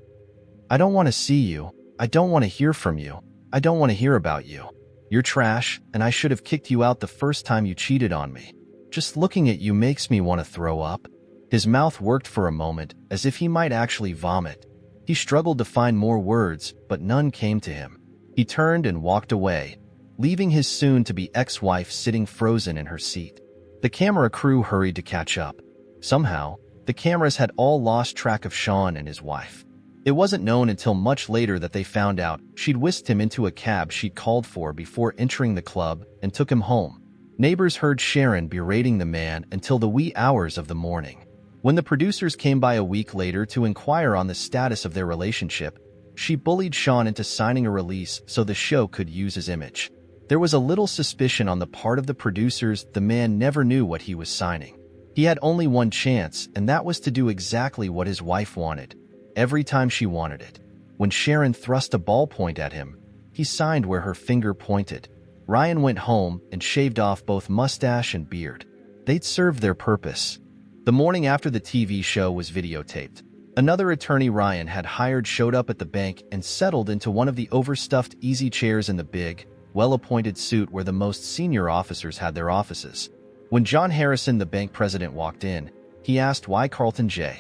"I don't want to see you. I don't want to hear from you. I don't want to hear about you. You're trash, and I should have kicked you out the first time you cheated on me. Just looking at you makes me want to throw up." His mouth worked for a moment, as if he might actually vomit. He struggled to find more words, but none came to him. He turned and walked away, leaving his soon-to-be ex-wife sitting frozen in her seat. The camera crew hurried to catch up. Somehow, the cameras had all lost track of Sean and his wife. It wasn't known until much later that they found out she'd whisked him into a cab she'd called for before entering the club and took him home. Neighbors heard Sharon berating the man until the wee hours of the morning. When the producers came by a week later to inquire on the status of their relationship, she bullied Sean into signing a release so the show could use his image. There was a little suspicion on the part of the producers the man never knew what he was signing. He had only one chance, and that was to do exactly what his wife wanted, every time she wanted it. When Sharon thrust a ballpoint at him, he signed where her finger pointed. Ryan went home and shaved off both mustache and beard. They'd served their purpose. The morning after the TV show was videotaped, another attorney Ryan had hired showed up at the bank and settled into one of the overstuffed easy chairs in the big, well-appointed suite where the most senior officers had their offices. When John Harrison, the bank president, walked in, he asked why Carlton J.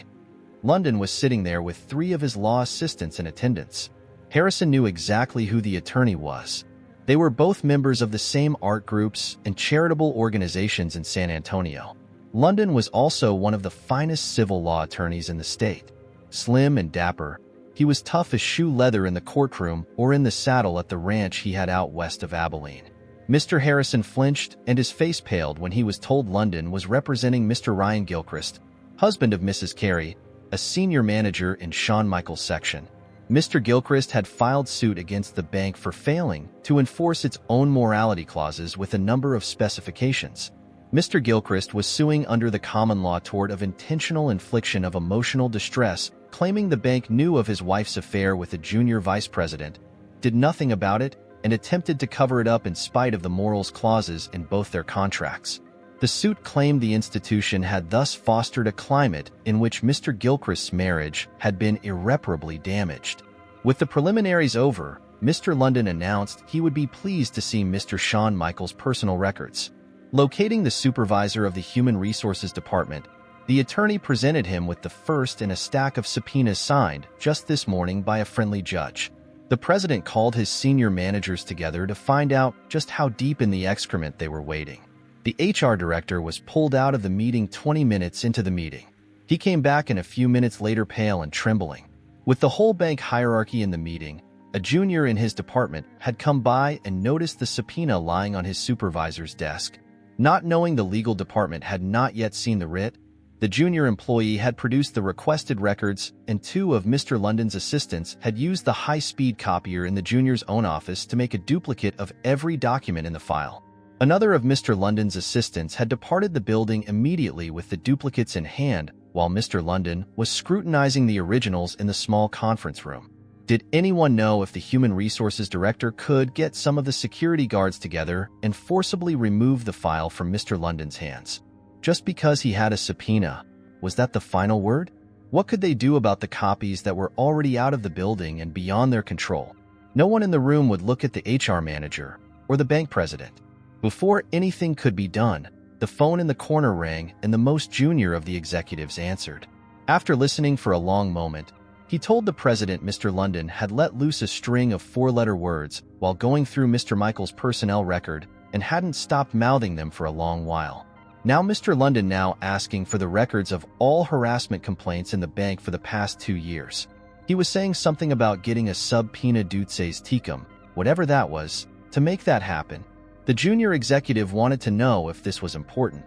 London was sitting there with 3 of his law assistants in attendance. Harrison knew exactly who the attorney was. They were both members of the same art groups and charitable organizations in San Antonio. London was also one of the finest civil law attorneys in the state. Slim and dapper, he was tough as shoe leather in the courtroom or in the saddle at the ranch he had out west of Abilene. Mr. Harrison flinched and his face paled when he was told London was representing Mr. Ryan Gilchrist, husband of Mrs. Carey, a senior manager in Shawn Michaels' section. Mr. Gilchrist had filed suit against the bank for failing to enforce its own morality clauses with a number of specifications. Mr. Gilchrist was suing under the common law tort of intentional infliction of emotional distress, claiming the bank knew of his wife's affair with a junior vice president, did nothing about it, and attempted to cover it up in spite of the morals clauses in both their contracts. The suit claimed the institution had thus fostered a climate in which Mr. Gilchrist's marriage had been irreparably damaged. With the preliminaries over, Mr. London announced he would be pleased to see Mr. Shawn Michaels' personal records. Locating the supervisor of the Human Resources Department, the attorney presented him with the first in a stack of subpoenas signed just this morning by a friendly judge. The president called his senior managers together to find out just how deep in the excrement they were wading. The HR director was pulled out of the meeting 20 minutes into the meeting. He came back in a few minutes later pale and trembling. With the whole bank hierarchy in the meeting, a junior in his department had come by and noticed the subpoena lying on his supervisor's desk. Not knowing the legal department had not yet seen the writ, the junior employee had produced the requested records, and 2 of Mr. London's assistants had used the high-speed copier in the junior's own office to make a duplicate of every document in the file. Another of Mr. London's assistants had departed the building immediately with the duplicates in hand, while Mr. London was scrutinizing the originals in the small conference room. Did anyone know if the Human Resources Director could get some of the security guards together and forcibly remove the file from Mr. London's hands? Just because he had a subpoena, was that the final word? What could they do about the copies that were already out of the building and beyond their control? No one in the room would look at the HR manager or the bank president. Before anything could be done, the phone in the corner rang and the most junior of the executives answered. After listening for a long moment, he told the president Mr. London had let loose a string of 4-letter words while going through Mr. Michaels' personnel record and hadn't stopped mouthing them for a long while. Now Mr. London now asking for the records of all harassment complaints in the bank for the past 2 years. He was saying something about getting a subpoena duces tecum, whatever that was, to make that happen. The junior executive wanted to know if this was important.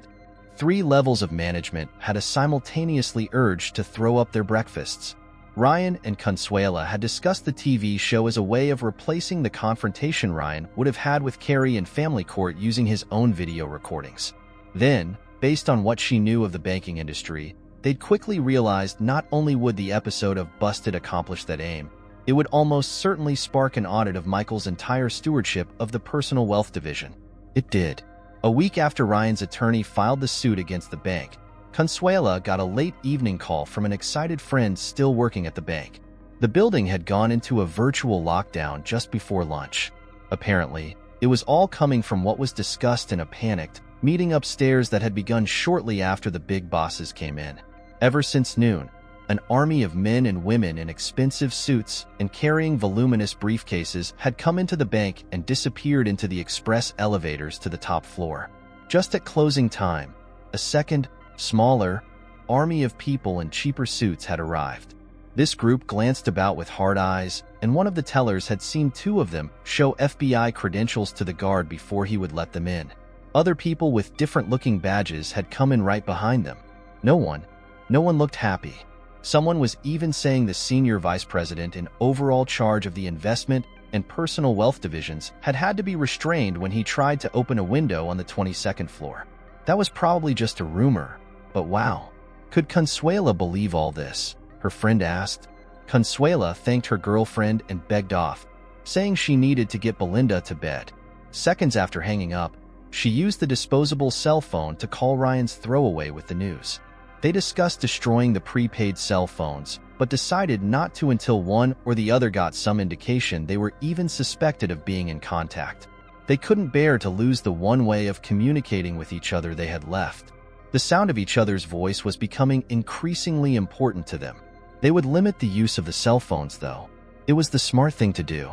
3 levels of management had a simultaneously urge to throw up their breakfasts. Ryan and Consuela had discussed the TV show as a way of replacing the confrontation Ryan would have had with Carey in family court using his own video recordings. Then, based on what she knew of the banking industry, they'd quickly realized not only would the episode of Busted accomplish that aim, it would almost certainly spark an audit of Michael's entire stewardship of the personal wealth division. It did. A week after Ryan's attorney filed the suit against the bank, Consuela got a late evening call from an excited friend still working at the bank. The building had gone into a virtual lockdown just before lunch. Apparently, it was all coming from what was discussed in a panicked meeting upstairs that had begun shortly after the big bosses came in. Ever since noon, an army of men and women in expensive suits and carrying voluminous briefcases had come into the bank and disappeared into the express elevators to the top floor. Just at closing time, a second, smaller, army of people in cheaper suits had arrived. This group glanced about with hard eyes, and one of the tellers had seen 2 of them show FBI credentials to the guard before he would let them in. Other people with different-looking badges had come in right behind them. No one looked happy. Someone was even saying the senior vice president in overall charge of the investment and personal wealth divisions had to be restrained when he tried to open a window on the 22nd floor. That was probably just a rumor, but wow. Could Consuela believe all this? Her friend asked. Consuela thanked her girlfriend and begged off, saying she needed to get Belinda to bed. Seconds after hanging up, she used the disposable cell phone to call Ryan's throwaway with the news. They discussed destroying the prepaid cell phones, but decided not to until one or the other got some indication they were even suspected of being in contact. They couldn't bear to lose the one way of communicating with each other they had left. The sound of each other's voice was becoming increasingly important to them. They would limit the use of the cell phones, though. It was the smart thing to do.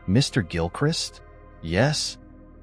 Mr. Gilchrist? Yes?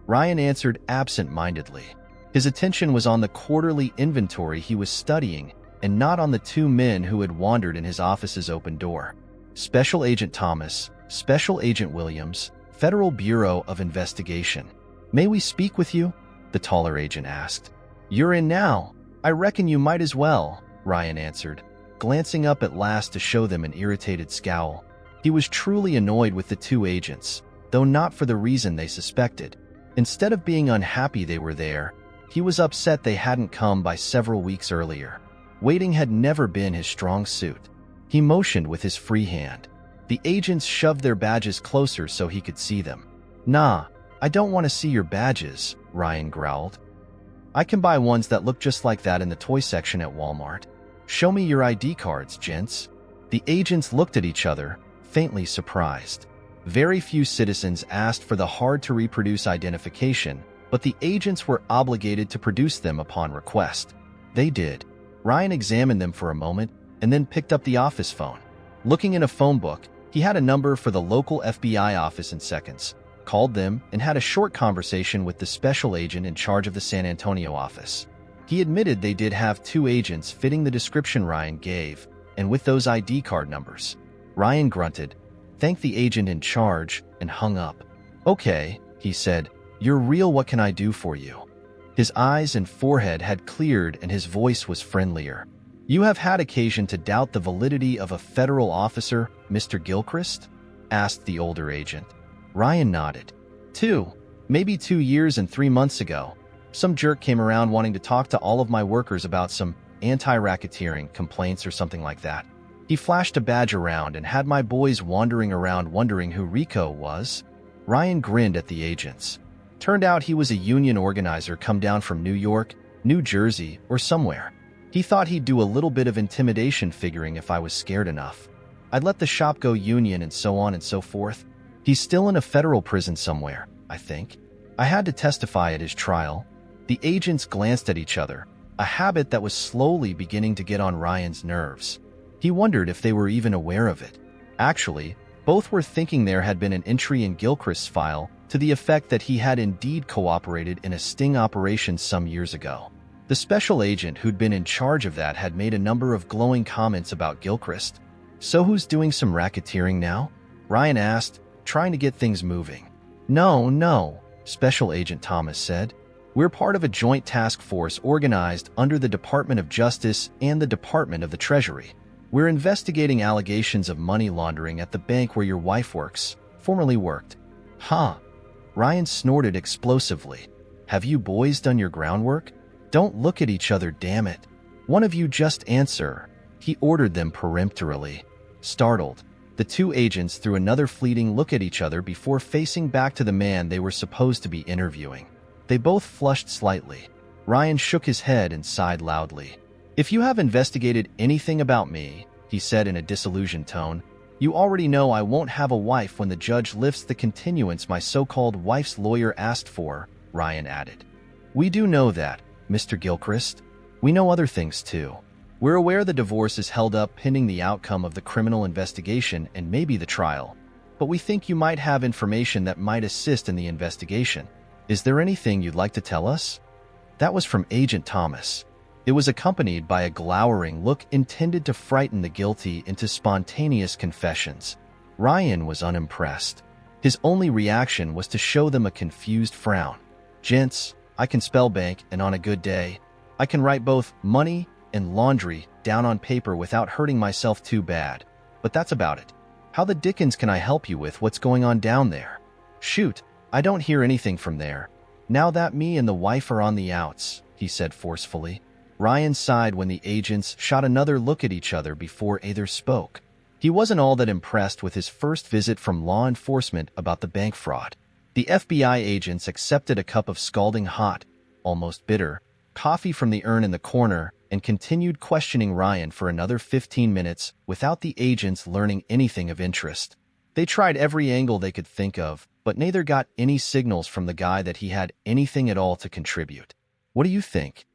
Ryan answered absent-mindedly. His attention was on the quarterly inventory he was studying and not on the two men who had wandered in his office's open door. Special Agent Thomas, Special Agent Williams, Federal Bureau of Investigation. May we speak with you? The taller agent asked. You're in now. I reckon you might as well, Ryan answered, glancing up at last to show them an irritated scowl. He was truly annoyed with the two agents, though not for the reason they suspected. Instead of being unhappy they were there, he was upset they hadn't come by several weeks earlier. Waiting had never been his strong suit. He motioned with his free hand. The agents shoved their badges closer so he could see them. Nah, I don't want to see your badges, Ryan growled. I can buy ones that look just like that in the toy section at Walmart. Show me your ID cards, gents. The agents looked at each other, faintly surprised. Very few citizens asked for the hard-to-reproduce identification, but the agents were obligated to produce them upon request. They did. Ryan examined them for a moment and then picked up the office phone. Looking in a phone book, he had a number for the local FBI office in seconds, called them, and had a short conversation with the special agent in charge of the San Antonio office. He admitted they did have two agents fitting the description Ryan gave, and with those ID card numbers. Ryan grunted, thanked the agent in charge, and hung up. Okay, he said, you're real. What can I do for you? His eyes and forehead had cleared and his voice was friendlier. You have had occasion to doubt the validity of a federal officer, Mr. Gilchrist? Asked the older agent. Ryan nodded. Maybe 2 years and 3 months ago, some jerk came around wanting to talk to all of my workers about some anti-racketeering complaints or something like that. He flashed a badge around and had my boys wandering around wondering who Rico was. Ryan grinned at the agents. Turned out he was a union organizer come down from New York, New Jersey, or somewhere. He thought he'd do a little bit of intimidation, figuring if I was scared enough, I'd let the shop go union and so on and so forth. He's still in a federal prison somewhere, I think. I had to testify at his trial. The agents glanced at each other, a habit that was slowly beginning to get on Ryan's nerves. He wondered if they were even aware of it. Actually, both were thinking there had been an entry in Gilchrist's file to the effect that he had indeed cooperated in a sting operation some years ago. The special agent who'd been in charge of that had made a number of glowing comments about Gilchrist. So who's doing some racketeering now? Ryan asked, trying to get things moving. No, Special Agent Thomas said. We're part of a joint task force organized under the Department of Justice and the Department of the Treasury. We're investigating allegations of money laundering at the bank where your wife formerly worked. Huh? Ryan snorted explosively. Have you boys done your groundwork? Don't look at each other, damn it. One of you just answer, he ordered them peremptorily. Startled, the two agents threw another fleeting look at each other before facing back to the man they were supposed to be interviewing. They both flushed slightly. Ryan shook his head and sighed loudly. If you have investigated anything about me, he said in a disillusioned tone, you already know I won't have a wife when the judge lifts the continuance my so-called wife's lawyer asked for, Ryan added. We do know that, Mr. Gilchrist. We know other things too. We're aware the divorce is held up pending the outcome of the criminal investigation and maybe the trial, but we think you might have information that might assist in the investigation. Is there anything you'd like to tell us? That was from Agent Thomas. It was accompanied by a glowering look intended to frighten the guilty into spontaneous confessions. Ryan was unimpressed. His only reaction was to show them a confused frown. Gents, I can spell bank, and on a good day, I can write both money and laundry down on paper without hurting myself too bad. But that's about it. How the dickens can I help you with what's going on down there? Shoot, I don't hear anything from there. Now that me and the wife are on the outs, he said forcefully. Ryan sighed when the agents shot another look at each other before either spoke. He wasn't all that impressed with his first visit from law enforcement about the bank fraud. The FBI agents accepted a cup of scalding hot, almost bitter, coffee from the urn in the corner, and continued questioning Ryan for another 15 minutes without the agents learning anything of interest. They tried every angle they could think of, but neither got any signals from the guy that he had anything at all to contribute. "What do you think?"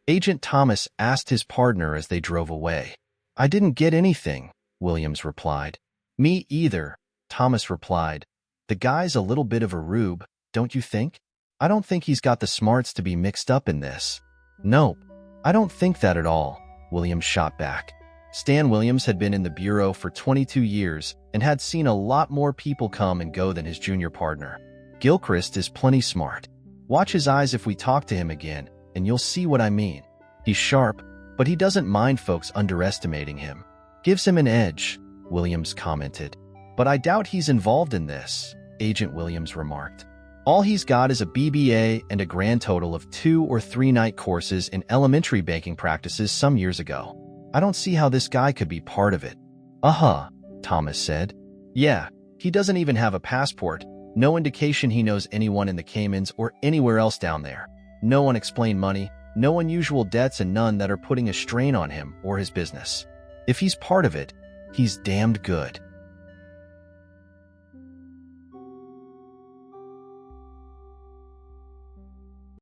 Agent Thomas asked his partner as they drove away. "I didn't get anything," Williams replied. "Me either," Thomas replied. "The guy's a little bit of a rube, don't you think? I don't think he's got the smarts to be mixed up in this." "Nope, I don't think that at all," Williams shot back. Stan Williams had been in the bureau for 22 years and had seen a lot more people come and go than his junior partner. "Gilchrist is plenty smart. Watch his eyes if we talk to him again, and you'll see what I mean. He's sharp, but he doesn't mind folks underestimating him. Gives him an edge," Williams commented. "But I doubt he's involved in this," Agent Williams remarked. "All he's got is a BBA and a grand total of 2 or 3 night courses in elementary banking practices some years ago. I don't see how this guy could be part of it." "Uh-huh," Thomas said. "Yeah, he doesn't even have a passport. No indication he knows anyone in the Caymans or anywhere else down there. No unexplained money, no unusual debts, and none that are putting a strain on him or his business. If he's part of it, he's damned good."